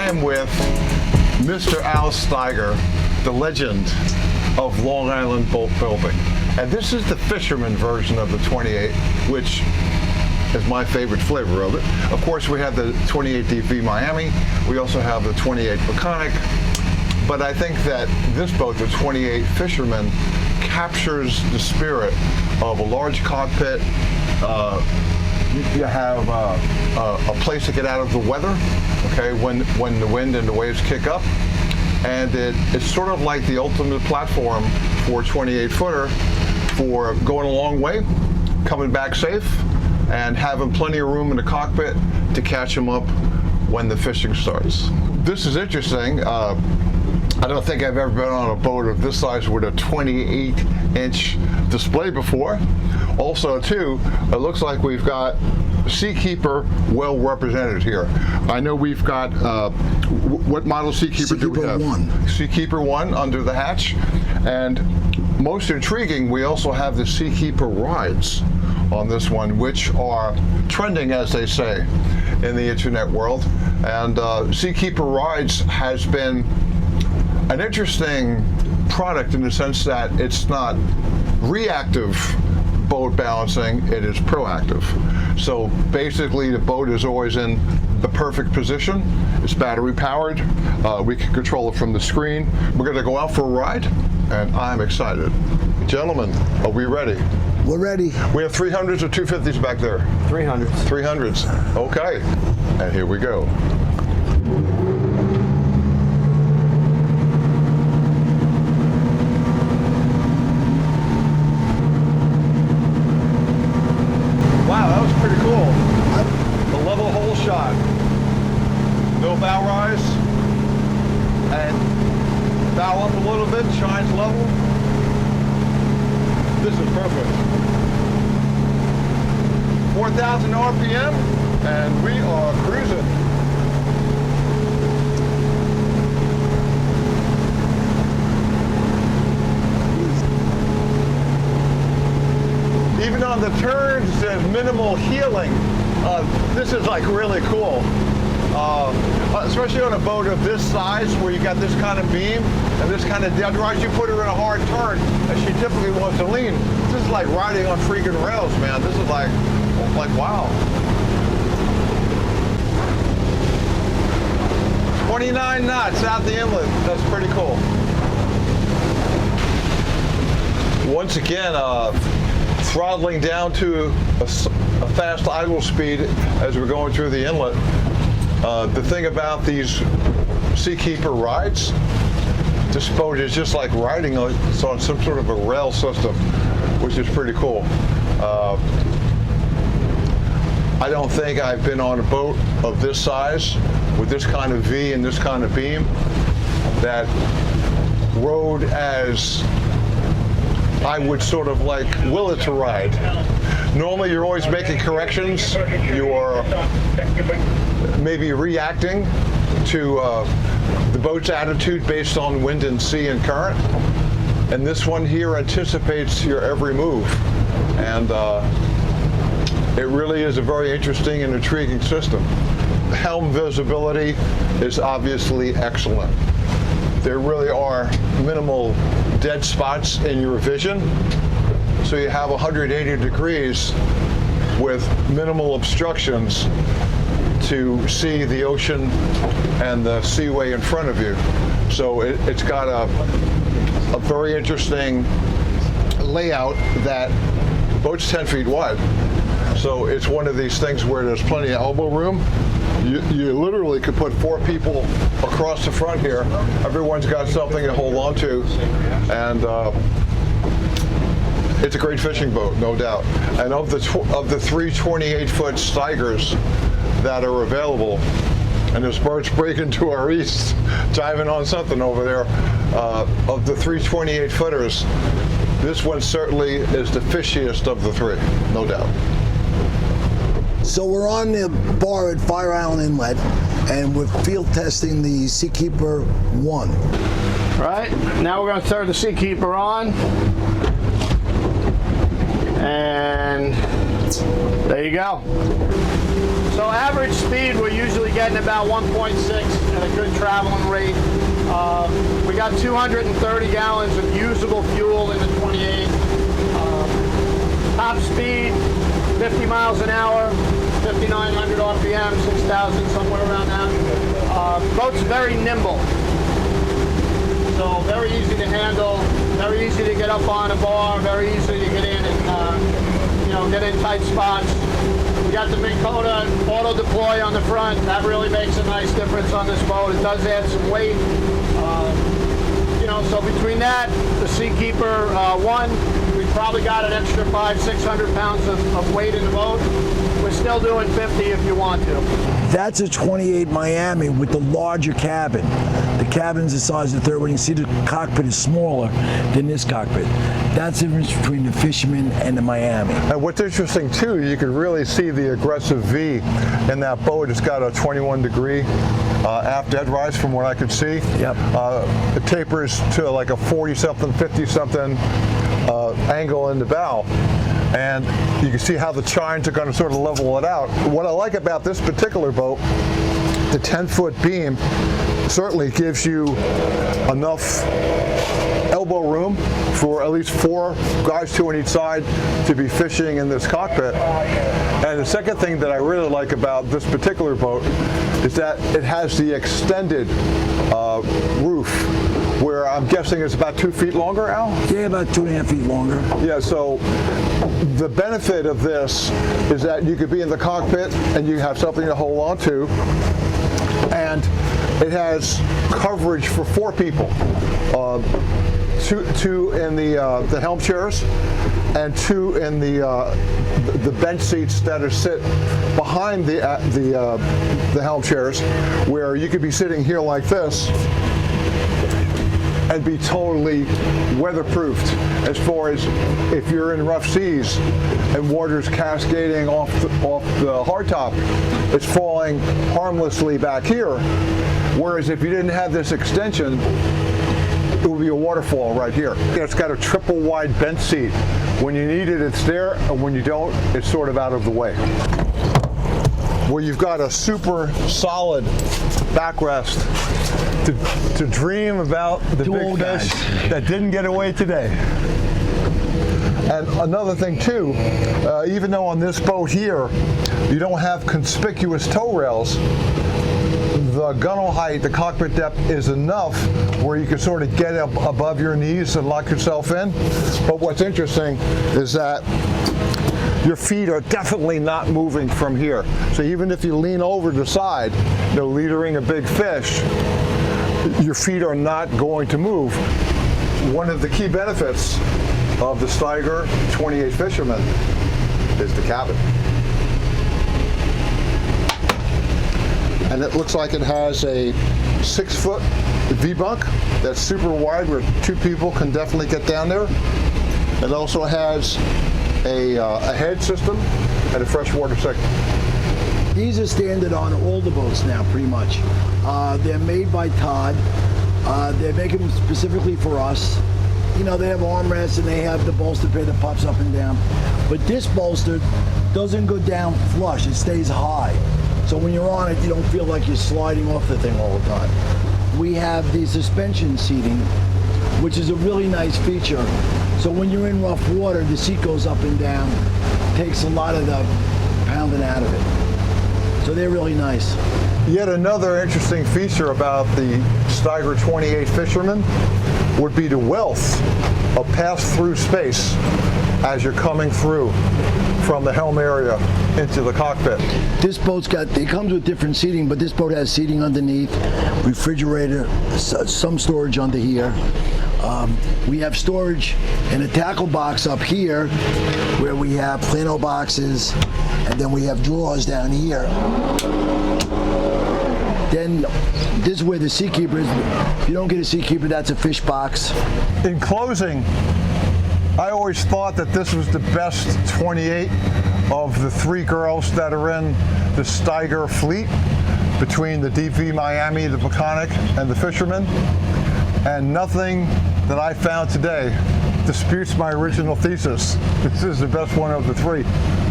am with Mr. Al Steiger, the legend of Long Island boat building. And this is the Fisherman version of the 28, which is my favorite flavor of it. Of course, we have the 28 DV Miami. We also have the 28 Laconic. But I think that this boat, the 28 Fisherman, captures the spirit of a large cockpit. You have a place to get out of the weather, okay, when the wind and the waves kick up. And it's sort of like the ultimate platform for a 28-footer for going a long way, coming back safe, and having plenty of room in the cockpit to catch them up when the fishing starts. This is interesting. I don't think I've ever been on a boat of this size with a 28-inch display before. Also, too, it looks like we've got Seakeeper well represented here. I know we've got, what model Seakeeper do we have? Seakeeper 1. Seakeeper 1 under the hatch. And most intriguing, we also have the Seakeeper rides on this one, which are trending, as they say, in the internet world. And Seakeeper rides has been an interesting product in the sense that it's not reactive boat balancing, it is proactive. So basically the boat is always in the perfect position. It's battery powered. We can control it from the screen. We're going to go out for a ride and I'm excited. Gentlemen, are we ready? We're ready. We have 300s or 250s back there? 300s. 300s. Okay. And here we go. Wow, that was pretty cool. The level hole shot. No bow rise. And bow up a little bit, shines level. This is perfect. 4,000 RPM, and we are cruising. Even on the turns, there's minimal heeling. This is like really cool. Especially on a boat of this size where you got this kind of beam and this kind of, otherwise you put her in a hard turn and she typically wants to lean. This is like riding on freaking rails, man. This is like wow. 29 knots out the inlet. That's pretty cool. Once again, throttling down to a fast idle speed as we're going through the inlet. The thing about these Seakeeper rides, this boat is just like riding on some sort of a rail system, which is pretty cool. I don't think I've been on a boat of this size with this kind of V and this kind of beam that rode as I would sort of like will it to ride. Normally you're always making corrections. You're maybe reacting to the boat's attitude based on wind and sea and current. And this one here anticipates your every move. And it really is a very interesting and intriguing system. Helm visibility is obviously excellent. There really are minimal dead spots in your vision. So you have 180 degrees with minimal obstructions to see the ocean and the seaway in front of you. So it's got a very interesting layout. That the boat's 10 feet wide. So it's one of these things where there's plenty of elbow room. You literally could put 4 people across the front here. Everyone's got something to hold on to. And it's a great fishing boat, no doubt. And of the 3 28-foot Steigers that are available, and there's birds breaking to our east, diving on something over there, of the 3 28-footers, this one certainly is the fishiest of the 3, no doubt. So we're on the bar at Fire Island Inlet, and we're field testing the Seakeeper 1. Right, now we're going to turn the Seakeeper on. And there you go. So average speed, we're usually getting about 1.6 at a good traveling rate. We got 230 gallons of usable fuel in the 28. Top speed, 50 miles an hour, 5,900 RPM, 6,000, somewhere around that. Boat's very nimble. So very easy to handle, very easy to get up on a bar, very easy to get in and get in tight spots. We got the Minn Kota auto deploy on the front. That really makes a nice difference on this boat. It does add some weight. So between that, the Seakeeper 1, we probably got an extra 500-600 pounds of weight in the boat. We're still doing 50 if you want to. That's a 28 Miami with the larger cabin. The cabin's the size of the third one. You see the cockpit is smaller than this cockpit. That's the difference between the Fisherman and the Miami. And what's interesting too, you can really see the aggressive V in that boat. It's got a 21-degree aft dead rise from what I could see. Yep. It tapers to like a 40-something, 50-something angle in the bow. And you can see how the chines are going to sort of level it out. What I like about this particular boat, the 10-foot beam certainly gives you enough elbow room for at least 4 guys, 2 on each side, to be fishing in this cockpit. And the second thing that I really like about this particular boat is that it has the extended roof, where I'm guessing it's about 2 feet longer, Al? Yeah, about 2.5 feet longer. Yeah, so the benefit of this is that you could be in the cockpit and you have something to hold on to, and it has coverage for 4 people. Two in the helm chairs, and 2 in the bench seats that are sit behind the helm chairs, where you could be sitting here like this and be totally weatherproofed, as far as if you're in rough seas and water's cascading off the hardtop, it's falling harmlessly back here. Whereas if you didn't have this extension, it would be a waterfall right here. It's got a triple wide bench seat. When you need it, it's there, and when you don't, it's sort of out of the way. Where you've got a super solid backrest to dream about the big fish that didn't get away today. And another thing too, even though on this boat here, you don't have conspicuous tow rails, the gunnel height, the cockpit depth is enough where you can sort of get up above your knees and lock yourself in. But what's interesting is that your feet are definitely not moving from here. So even if you lean over the side, leadering a big fish, your feet are not going to move. One of the key benefits of the Steiger 28 Fisherman is the cabin. And it looks like it has a 6-foot V-bunk that's super wide, where 2 people can definitely get down there. It also has a head system and a freshwater section. These are standard on all the boats now, pretty much. They're made by Todd. They make them specifically for us. They have armrests and they have the bolster pad that pops up and down. But this bolster doesn't go down flush, it stays high. So when you're on it, you don't feel like you're sliding off the thing all the time. We have the suspension seating, which is a really nice feature. So when you're in rough water, the seat goes up and down, takes a lot of the pounding out of it. So they're really nice. Yet another interesting feature about the Steiger 28 Fisherman would be the wealth of pass-through space as you're coming through from the helm area into the cockpit. This boat's it comes with different seating, but this boat has seating underneath, refrigerator, some storage under here. We have storage in a tackle box up here, where we have plano boxes, and then we have drawers down here. Then this is where the Seakeeper is. If you don't get a Seakeeper, that's a fish box. In closing, I always thought that this was the best 28 of the 3 girls that are in the Steiger fleet, between the DV Miami, the Peconic, and the Fisherman. And nothing that I found today disputes my original thesis. This is the best one of the three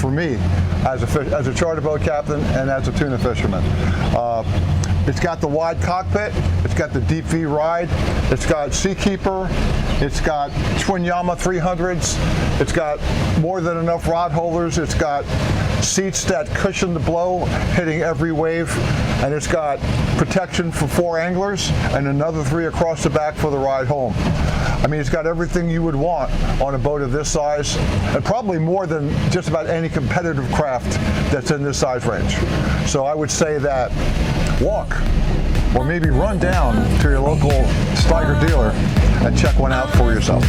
for me as a charter boat captain and as a tuna fisherman. It's got the wide cockpit, it's got the deep V ride, it's got Seakeeper, it's got twin Yama 300s, it's got more than enough rod holders, it's got seats that cushion the blow hitting every wave, and it's got protection for 4 anglers and another 3 across the back for the ride home. I mean, it's got everything you would want on a boat of this size, and probably more than just about any competitive craft that's in this size range. So I would say that walk or maybe run down to your local Steiger dealer and check one out for yourself.